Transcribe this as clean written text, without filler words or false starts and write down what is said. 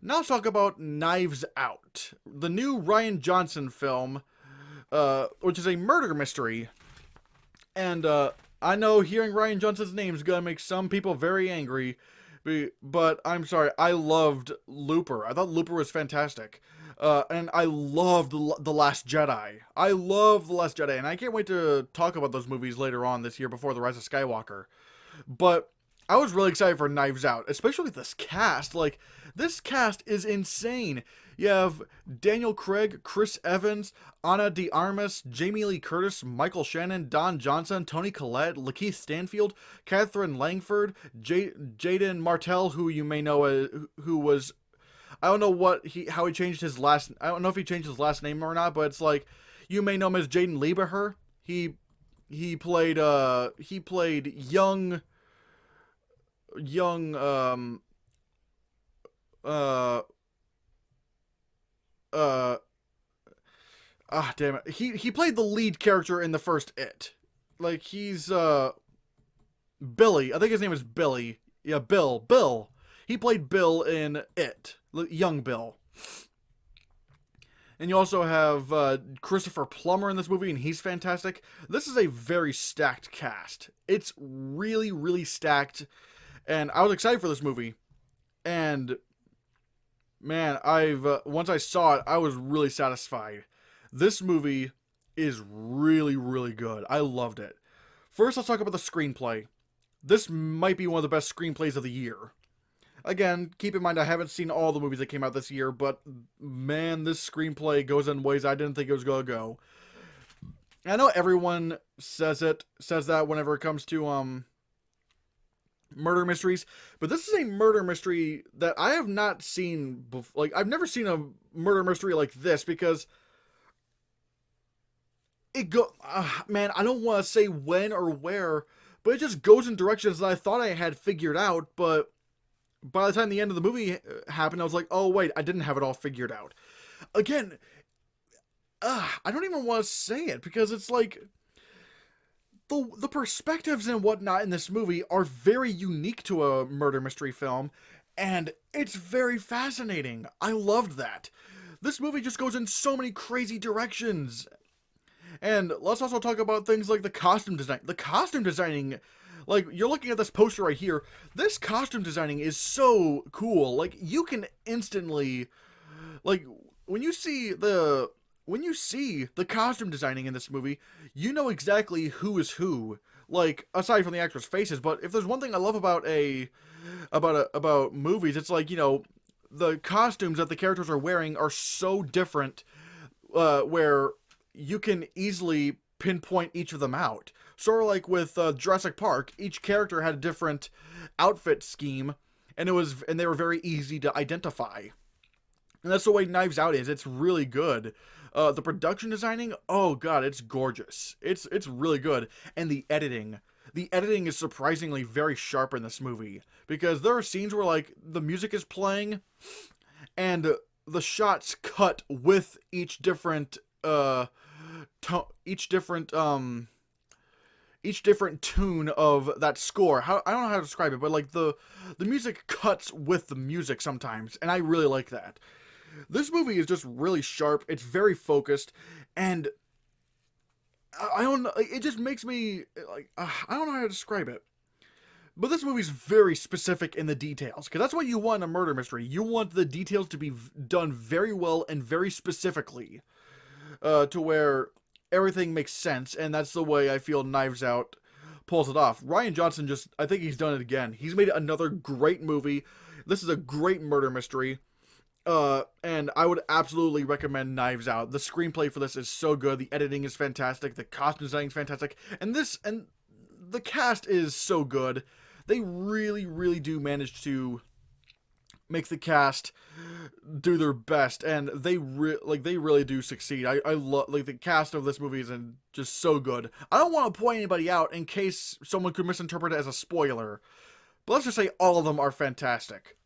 Now let's talk about Knives Out, the new Rian Johnson film, which is a murder mystery. And I know hearing Rian Johnson's name is gonna make some people very angry, but I'm sorry. I loved Looper. I thought Looper was fantastic. And I loved the Last Jedi. I love The Last Jedi, and I can't wait to talk about those movies later on this year before The Rise of Skywalker. But I was really excited for Knives Out, especially with this cast. Like, this cast is insane. You have Daniel Craig, Chris Evans, Ana de Armas, Jamie Lee Curtis, Michael Shannon, Don Johnson, Tony Collette, Lakeith Stanfield, Catherine Langford, Jaden Martell, who you may know who was, I don't know how he changed his last. I don't know if he changed his last name or not, but it's like you may know him as Jaden Lieberher. He played young uh uh damn it. He played the lead character in the first It. Like, he's Billy. I think his name is Billy. Yeah, Bill. He played Bill in It. Young Bill. And you also have Christopher Plummer in this movie, and he's fantastic. This is a very stacked cast. It's really, really stacked. And I was excited for this movie. And man, once I saw it, I was really satisfied. This movie is really, really good. I loved it. First, let's talk about the screenplay. This might be one of the best screenplays of the year. Again, keep in mind I haven't seen all the movies that came out this year, but man, this screenplay goes in ways I didn't think it was gonna go. I know everyone says that whenever it comes to murder mysteries, but this is a murder mystery that I have not seen before. Like, I've never seen a murder mystery like this, because man, I don't want to say when or where, but it just goes in directions that I thought I had figured out, but by the time the end of the movie happened, I was like, oh wait, I didn't have it all figured out. Again, I don't even want to say it, because it's like the perspectives and whatnot in this movie are very unique to a murder mystery film, and it's very fascinating. I loved that. This movie just goes in so many crazy directions. And let's also talk about things like the costume design. The costume designing, like, you're looking at this poster right here. This costume designing is so cool. Like, you can instantly, like, when you see the costume designing in this movie, you know exactly who is who. Like, aside from the actors' faces, but if there's one thing I love about movies, it's like, the costumes that the characters are wearing are so different, where you can easily pinpoint each of them out. Sort of like with Jurassic Park, each character had a different outfit scheme, and they were very easy to identify. And that's the way Knives Out is. It's really good. The production designing, oh god, it's gorgeous. It's really good. And the editing is surprisingly very sharp in this movie, because there are scenes where, like, the music is playing and the shots cut with each different each different tune of that score. I don't know how to describe it, but like the music cuts with the music sometimes, and I really like that. This movie is just really sharp. It's very focused, and I don't know. It just makes me like, I don't know how to describe it. But this movie's very specific in the details, because that's what you want in a murder mystery. You want the details to be done very well and very specifically, to where everything makes sense, and that's the way I feel Knives Out pulls it off. Rian Johnson I think he's done it again. He's made another great movie. This is a great murder mystery, and I would absolutely recommend Knives Out. The screenplay for this is so good. The editing is fantastic. The costume design is fantastic, and the cast is so good. They really, really do manage to make the cast do their best, and they really do succeed. I love, like, the cast of this movie is just so good. I don't want to point anybody out in case someone could misinterpret it as a spoiler, but let's just say all of them are fantastic.